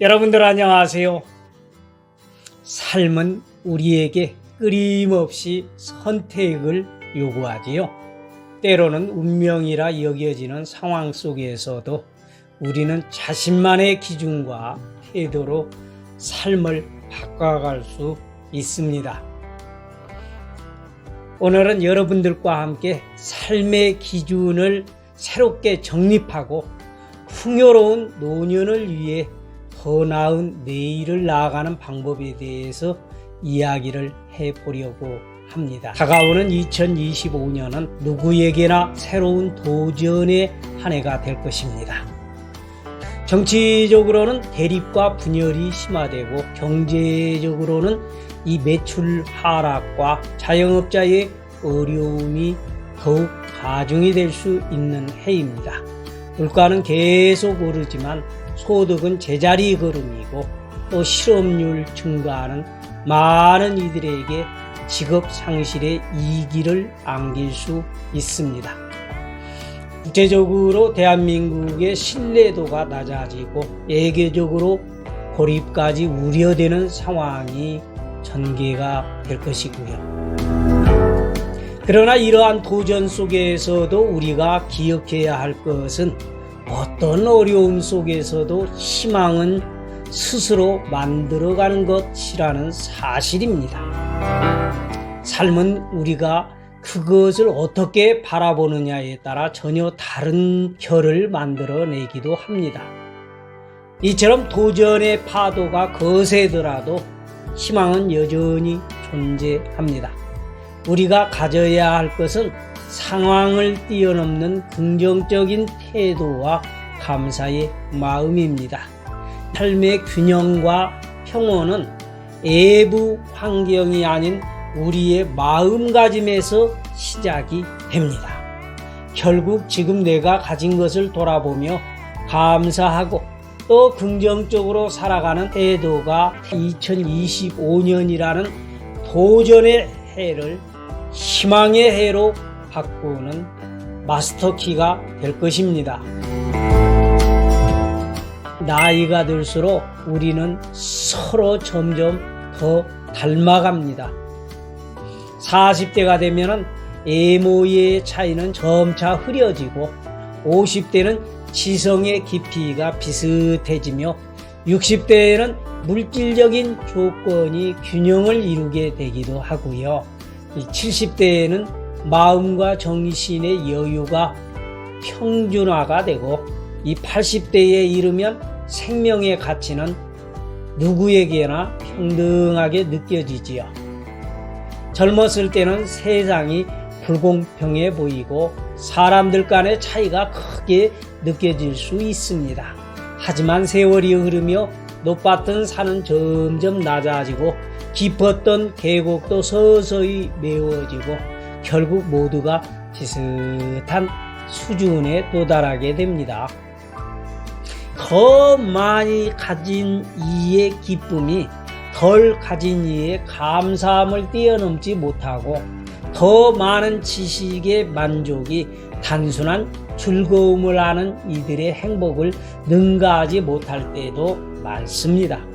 여러분들 안녕하세요. 삶은 우리에게 끊임없이 선택을 요구하지요. 때로는 운명이라 여겨지는 상황 속에서도 우리는 자신만의 기준과 태도로 삶을 바꿔갈 수 있습니다. 오늘은 여러분들과 함께 삶의 기준을 새롭게 정립하고 풍요로운 노년을 위해 더 나은 내일을 나아가는 방법에 대해서 이야기를 해보려고 합니다. 다가오는 2025년은 누구에게나 새로운 도전의 한 해가 될 것입니다. 정치적으로는 대립과 분열이 심화되고 경제적으로는 이 매출 하락과 자영업자의 어려움이 더욱 가중이 될 수 있는 해입니다. 물가는 계속 오르지만 소득은 제자리 걸음이고 또 실업률 증가는 많은 이들에게 직업 상실의 이기를 안길 수 있습니다. 국제적으로 대한민국의 신뢰도가 낮아지고 외교적으로 고립까지 우려되는 상황이 전개가 될 것이고요. 그러나 이러한 도전 속에서도 우리가 기억해야 할 것은 어떤 어려움 속에서도 희망은 스스로 만들어가는 것이라는 사실입니다. 삶은 우리가 그것을 어떻게 바라보느냐에 따라 전혀 다른 결을 만들어내기도 합니다. 이처럼 도전의 파도가 거세더라도 희망은 여전히 존재합니다. 우리가 가져야 할 것은 상황을 뛰어넘는 긍정적인 태도와 감사의 마음입니다. 삶의 균형과 평온은 외부 환경이 아닌 우리의 마음가짐에서 시작이 됩니다. 결국 지금 내가 가진 것을 돌아보며 감사하고 또 긍정적으로 살아가는 태도가 2025년이라는 도전의 해를 희망의 해로 바꾸는 마스터키가 될 것입니다. 나이가 들수록 우리는 서로 점점 더 닮아갑니다. 40대가 되면 외모의 차이는 점차 흐려지고 50대는 지성의 깊이가 비슷해지며 60대에는 물질적인 조건이 균형을 이루게 되기도 하고요. 70대에는 마음과 정신의 여유가 평준화가 되고 이 80대에 이르면 생명의 가치는 누구에게나 평등하게 느껴지지요. 젊었을 때는 세상이 불공평해 보이고 사람들 간의 차이가 크게 느껴질 수 있습니다. 하지만 세월이 흐르며 높았던 산은 점점 낮아지고 깊었던 계곡도 서서히 메워지고 결국 모두가 비슷한 수준에 도달하게 됩니다. 더 많이 가진 이의 기쁨이 덜 가진 이의 감사함을 뛰어넘지 못하고 더 많은 지식의 만족이 단순한 즐거움을 아는 이들의 행복을 능가하지 못할 때도 많습니다.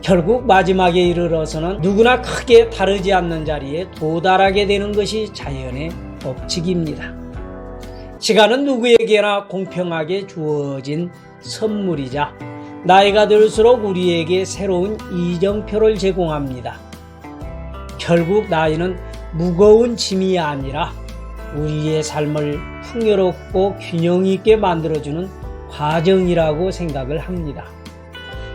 결국 마지막에 이르러서는 누구나 크게 다르지 않는 자리에 도달하게 되는 것이 자연의 법칙입니다. 시간은 누구에게나 공평하게 주어진 선물이자 나이가 들수록 우리에게 새로운 이정표를 제공합니다. 결국 나이는 무거운 짐이 아니라 우리의 삶을 풍요롭고 균형 있게 만들어주는 과정이라고 생각을 합니다.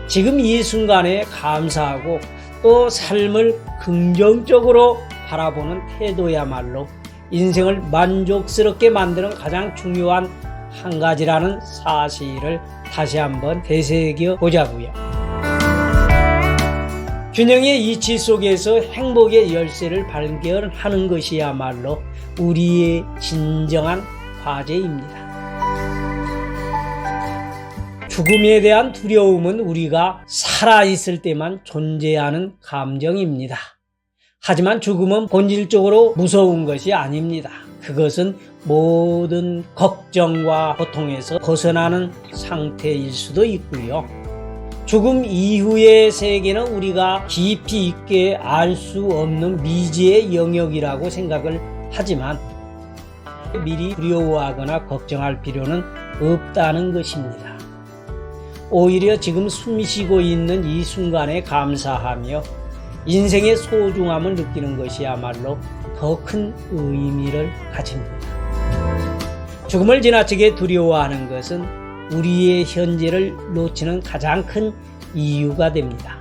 지금 이 순간에 감사하고 또 삶을 긍정적으로 바라보는 태도야말로 인생을 만족스럽게 만드는 가장 중요한 한 가지라는 사실을 다시 한번 되새겨 보자고요. 균형의 이치 속에서 행복의 열쇠를 발견하는 것이야말로 우리의 진정한 과제입니다. 죽음에 대한 두려움은 우리가 살아있을 때만 존재하는 감정입니다. 하지만 죽음은 본질적으로 무서운 것이 아닙니다. 그것은 모든 걱정과 고통에서 벗어나는 상태일 수도 있고요. 죽음 이후의 세계는 우리가 깊이 있게 알 수 없는 미지의 영역이라고 생각을 하지만 미리 두려워하거나 걱정할 필요는 없다는 것입니다. 오히려 지금 숨쉬고 있는 이 순간에 감사하며 인생의 소중함을 느끼는 것이야말로 더 큰 의미를 가집니다. 죽음을 지나치게 두려워하는 것은 우리의 현재를 놓치는 가장 큰 이유가 됩니다.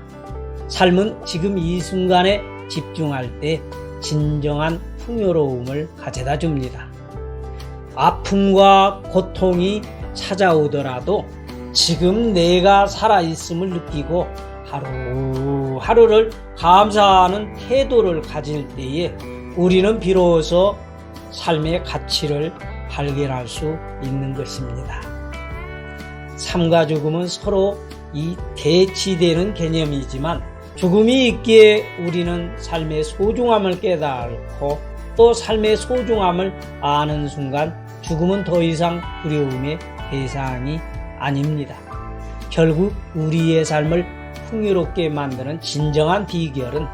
삶은 지금 이 순간에 집중할 때 진정한 풍요로움을 가져다 줍니다. 아픔과 고통이 찾아오더라도 지금 내가 살아있음을 느끼고 하루하루를 감사하는 태도를 가질 때에 우리는 비로소 삶의 가치를 발견할 수 있는 것입니다. 삶과 죽음은 서로 대치되는 개념이지만 죽음이 있기에 우리는 삶의 소중함을 깨닫고 또 삶의 소중함을 아는 순간 죽음은 더 이상 두려움의 대상이 아닙니다. 결국 우리의 삶을 풍요롭게 만드는 진정한 비결은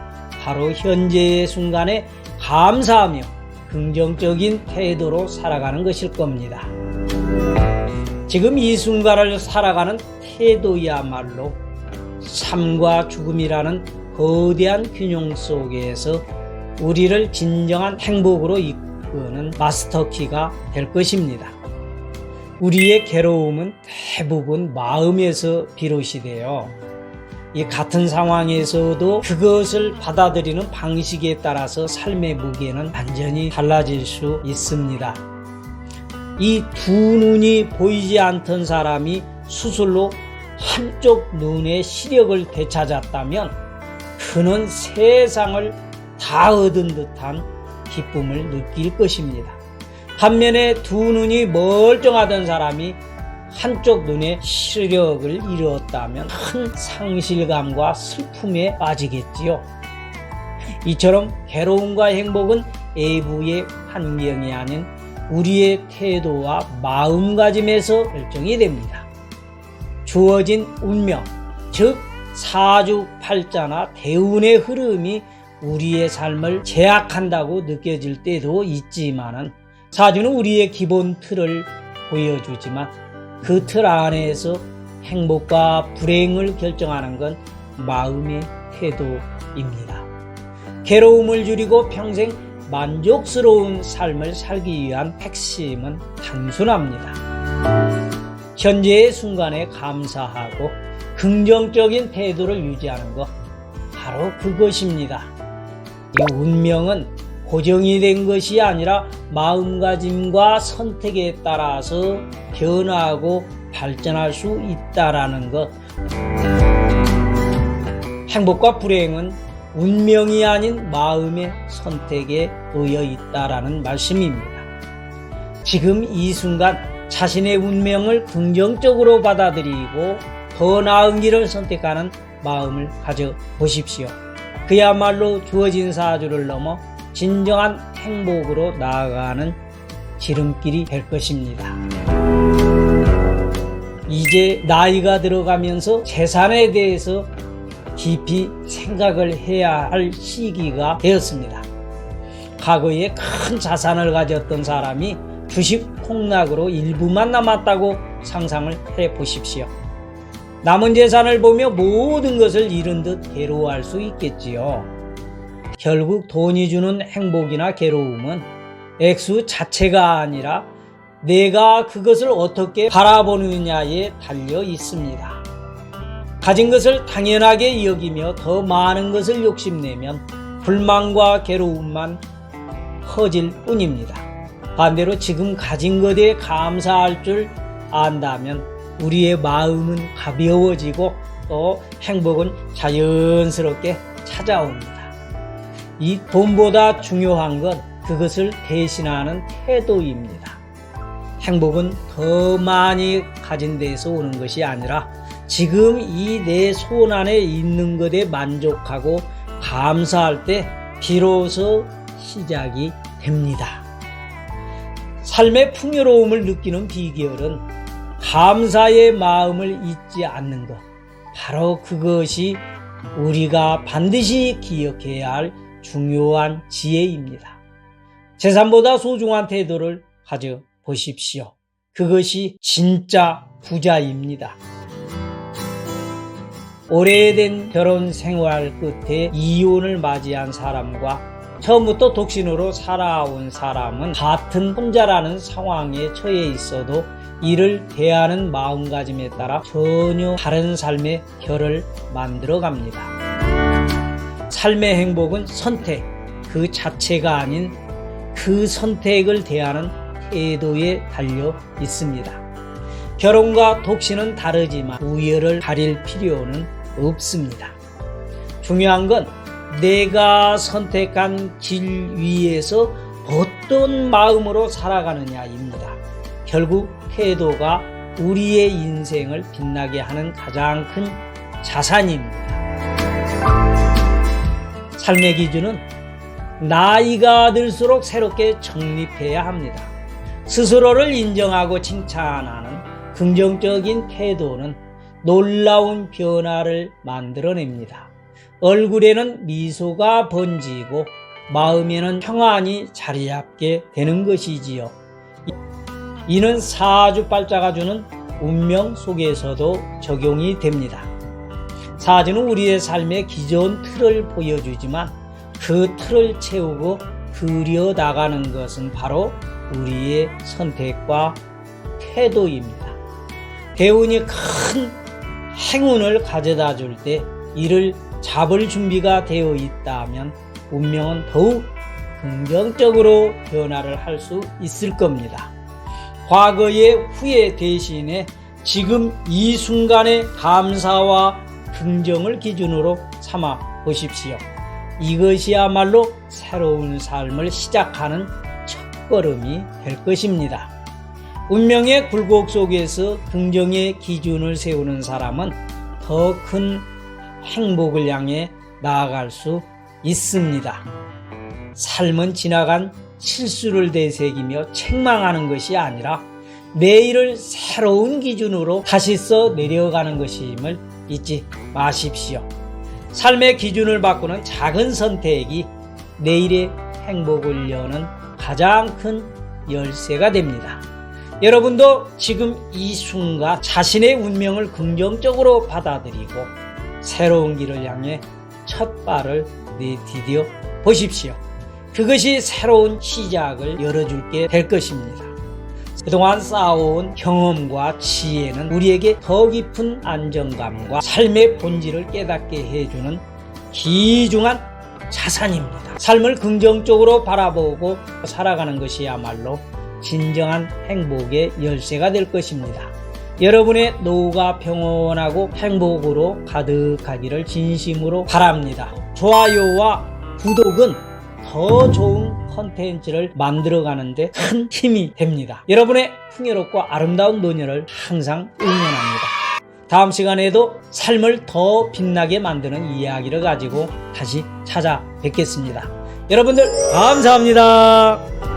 바로 현재의 순간에 감사하며 긍정적인 태도로 살아가는 것일 겁니다. 지금 이 순간을 살아가는 태도야말로 삶과 죽음이라는 거대한 균형 속에서 우리를 진정한 행복으로 이끄는 마스터키가 될 것입니다. 우리의 괴로움은 대부분 마음에서 비롯이 돼요. 이 같은 상황에서도 그것을 받아들이는 방식에 따라서 삶의 무게는 완전히 달라질 수 있습니다. 이 두 눈이 보이지 않던 사람이 수술로 한쪽 눈의 시력을 되찾았다면 그는 세상을 다 얻은 듯한 기쁨을 느낄 것입니다. 반면에 두 눈이 멀쩡하던 사람이 한쪽 눈의 시력을 잃었다면 큰 상실감과 슬픔에 빠지겠지요. 이처럼 괴로움과 행복은 외부의 환경이 아닌 우리의 태도와 마음가짐에서 결정이 됩니다. 주어진 운명, 즉 사주팔자나 대운의 흐름이 우리의 삶을 제약한다고 느껴질 때도 있지만은 사주는 우리의 기본 틀을 보여주지만 그 틀 안에서 행복과 불행을 결정하는 건 마음의 태도입니다. 괴로움을 줄이고 평생 만족스러운 삶을 살기 위한 핵심은 단순합니다. 현재의 순간에 감사하고 긍정적인 태도를 유지하는 것, 바로 그것입니다. 이 운명은 고정이 된 것이 아니라 마음가짐과 선택에 따라서 변화하고 발전할 수 있다라는 것. 행복과 불행은 운명이 아닌 마음의 선택에 놓여 있다라는 말씀입니다. 지금 이 순간 자신의 운명을 긍정적으로 받아들이고 더 나은 길을 선택하는 마음을 가져보십시오. 그야말로 주어진 사주를 넘어 진정한 행복으로 나아가는 지름길이 될 것입니다. 이제 나이가 들어가면서 재산에 대해서 깊이 생각을 해야 할 시기가 되었습니다. 과거에 큰 자산을 가졌던 사람이 주식 폭락으로 일부만 남았다고 상상을 해보십시오. 남은 재산을 보며 모든 것을 잃은 듯 괴로워할 수 있겠지요. 결국 돈이 주는 행복이나 괴로움은 액수 자체가 아니라 내가 그것을 어떻게 바라보느냐에 달려 있습니다. 가진 것을 당연하게 여기며 더 많은 것을 욕심내면 불만과 괴로움만 커질 뿐입니다. 반대로 지금 가진 것에 감사할 줄 안다면 우리의 마음은 가벼워지고 또 행복은 자연스럽게 찾아옵니다. 이 돈보다 중요한 건 그것을 대신하는 태도입니다. 행복은 더 많이 가진 데서 오는 것이 아니라 지금 이 내 손 안에 있는 것에 만족하고 감사할 때 비로소 시작이 됩니다. 삶의 풍요로움을 느끼는 비결은 감사의 마음을 잊지 않는 것, 바로 그것이 우리가 반드시 기억해야 할 중요한 지혜입니다. 재산보다 소중한 태도를 가져보십시오. 그것이 진짜 부자입니다. 오래된 결혼 생활 끝에 이혼을 맞이한 사람과 처음부터 독신으로 살아온 사람은 같은 혼자라는 상황에 처해 있어도 이를 대하는 마음가짐에 따라 전혀 다른 삶의 결을 만들어갑니다. 삶의 행복은 선택 그 자체가 아닌 그 선택을 대하는 태도에 달려 있습니다. 결혼과 독신은 다르지만 우열을 가릴 필요는 없습니다. 중요한 건 내가 선택한 길 위에서 어떤 마음으로 살아가느냐입니다. 결국 태도가 우리의 인생을 빛나게 하는 가장 큰 자산입니다. 삶의 기준은 나이가 들수록 새롭게 정립해야 합니다. 스스로를 인정하고 칭찬하는 긍정적인 태도는 놀라운 변화를 만들어냅니다. 얼굴에는 미소가 번지고 마음에는 평안이 자리 잡게 되는 것이지요. 이는 사주팔자가 주는 운명 속에서도 적용이 됩니다. 사주는 우리의 삶의 기존 틀을 보여주지만 그 틀을 채우고 그려 나가는 것은 바로 우리의 선택과 태도입니다. 대운이 큰 행운을 가져다 줄 때 이를 잡을 준비가 되어 있다면 운명은 더욱 긍정적으로 변화를 할 수 있을 겁니다. 과거의 후회 대신에 지금 이 순간의 감사와 긍정을 기준으로 삼아 보십시오. 이것이야말로 새로운 삶을 시작하는 첫걸음이 될 것입니다. 운명의 굴곡 속에서 긍정의 기준을 세우는 사람은 더 큰 행복을 향해 나아갈 수 있습니다. 삶은 지나간 실수를 되새기며 책망하는 것이 아니라 내일을 새로운 기준으로 다시 써 내려가는 것임을 잊지 마십시오. 삶의 기준을 바꾸는 작은 선택이 내일의 행복을 여는 가장 큰 열쇠가 됩니다. 여러분도 지금 이 순간 자신의 운명을 긍정적으로 받아들이고 새로운 길을 향해 첫 발을 내디뎌 보십시오. 그것이 새로운 시작을 열어줄게 될 것입니다. 그동안 쌓아온 경험과 지혜는 우리에게 더 깊은 안정감과 삶의 본질을 깨닫게 해주는 귀중한 자산입니다. 삶을 긍정적으로 바라보고 살아가는 것이야말로 진정한 행복의 열쇠가 될 것입니다. 여러분의 노후가 평온하고 행복으로 가득하기를 진심으로 바랍니다. 좋아요와 구독은 더 좋은 컨텐츠를 만들어가는데 큰 힘이 됩니다. 여러분의 풍요롭고 아름다운 노년을 항상 응원합니다. 다음 시간에도 삶을 더 빛나게 만드는 이야기를 가지고 다시 찾아뵙겠습니다. 여러분들 감사합니다.